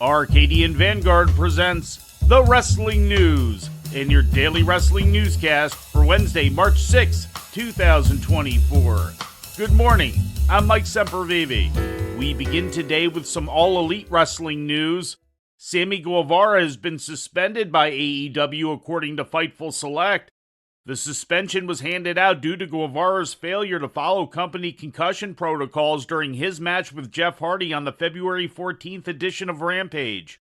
Arcadian Vanguard presents The Wrestling News in your daily wrestling newscast for Wednesday, March 6, 2024. Good morning, I'm Mike Sempervive. We begin today with some all-elite wrestling news. Sammy Guevara has been suspended by AEW according to Fightful Select. The suspension was handed out due to Guevara's failure to follow company concussion protocols during his match with Jeff Hardy on the February 14th edition of Rampage.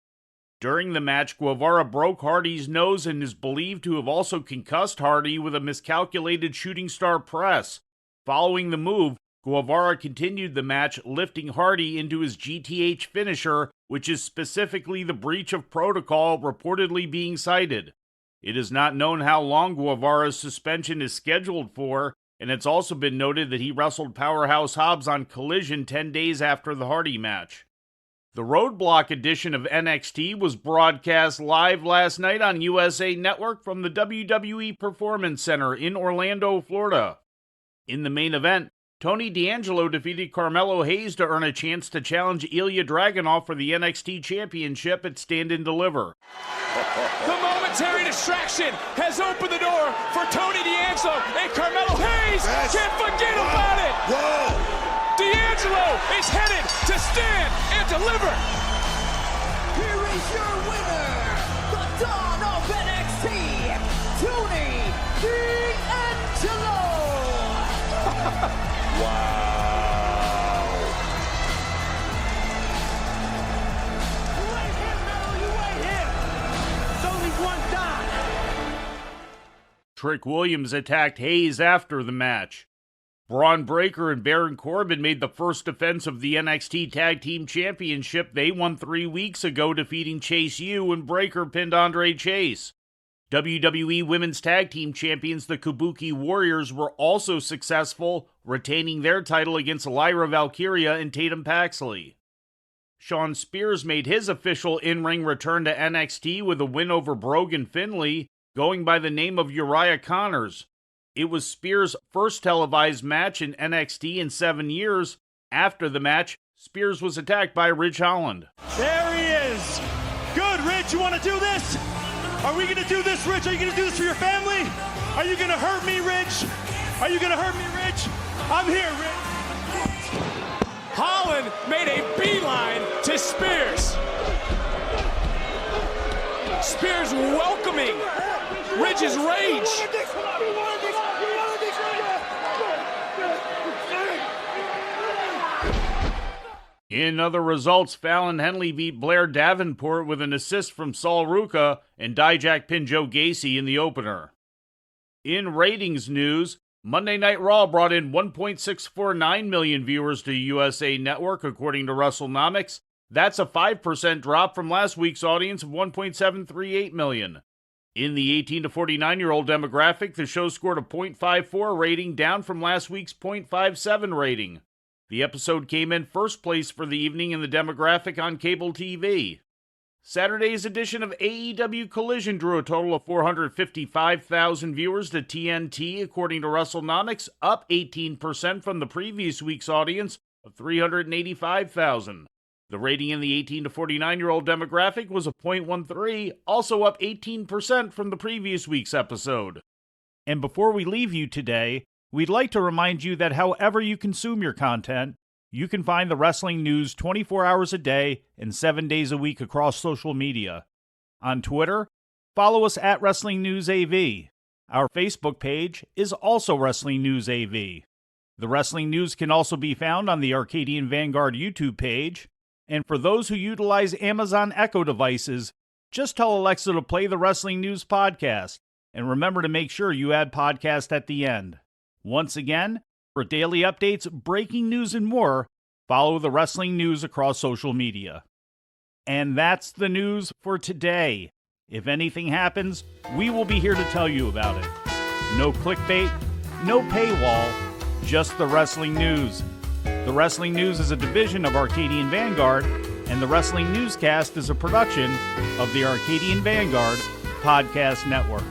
During the match, Guevara broke Hardy's nose and is believed to have also concussed Hardy with a miscalculated shooting star press. Following the move, Guevara continued the match, lifting Hardy into his GTH finisher, which is specifically the breach of protocol reportedly being cited. It is not known how long Guevara's suspension is scheduled for, and it's also been noted that he wrestled Powerhouse Hobbs on Collision 10 days after the Hardy match. The Roadblock edition of NXT was broadcast live last night on USA Network from the WWE Performance Center in Orlando, Florida. In the main event, Tony D'Angelo defeated Carmelo Hayes to earn a chance to challenge Ilya Dragunov for the NXT Championship at Stand and Deliver. The momentary distraction has opened the door for Tony D'Angelo and Carmelo Hayes. Can't forget about it. Whoa. D'Angelo is headed to Stand and Deliver. Here is your winner, the Dawn of NXT, Tony D'Angelo. Wow. You ain't him, Metal, you ain't him. It's only one die. Trick Williams attacked Hayes after the match. Braun Breaker and Baron Corbin made the first defense of the NXT Tag Team Championship they won 3 weeks ago, defeating Chase U, and Breaker pinned Andre Chase. WWE Women's Tag Team Champions, the Kabuki Warriors, were also successful, retaining their title against Lyra Valkyria and Tatum Paxley. Shawn Spears made his official in-ring return to NXT with a win over Brogan Finley, going by the name of Uriah Connors. It was Spears' first televised match in NXT in 7 years. After the match, Spears was attacked by Ridge Holland. There he is. Good, Ridge, you want to do this? Are we going to do this, Ridge? Are you going to do this for your family? Are you going to hurt me, Ridge? Are you going to hurt me, Ridge? I'm here, Ridge. Holland made a beeline to Spears. Spears welcoming Ridge's rage. In other results, Fallon Henley beat Blair Davenport with an assist from Saul Ruka, and Dijak pinned Joe Gacy in the opener. In ratings news, Monday Night Raw brought in 1.649 million viewers to USA Network, according to WrestleNomics. That's a 5% drop from last week's audience of 1.738 million. In the 18 to 49-year-old demographic, the show scored a .54 rating, down from last week's .57 rating. The episode came in first place for the evening in the demographic on cable TV. Saturday's edition of AEW Collision drew a total of 455,000 viewers to TNT, according to WrestleNomics, up 18% from the previous week's audience of 385,000. The rating in the 18 to 49-year-old demographic was a .13, also up 18% from the previous week's episode. And before we leave you today, we'd like to remind you that however you consume your content, you can find the wrestling news 24 hours a day and 7 days a week across social media. On Twitter, follow us at Wrestling News AV. Our Facebook page is also Wrestling News AV. The Wrestling News can also be found on the Arcadian Vanguard YouTube page. And for those who utilize Amazon Echo devices, just tell Alexa to play the Wrestling News podcast. And remember to make sure you add podcast at the end. Once again, for daily updates, breaking news, and more, follow the Wrestling News across social media. And that's the news for today. If anything happens, we will be here to tell you about it. No clickbait, no paywall, just the Wrestling News. The Wrestling News is a division of Arcadian Vanguard, and the Wrestling Newscast is a production of the Arcadian Vanguard Podcast Network.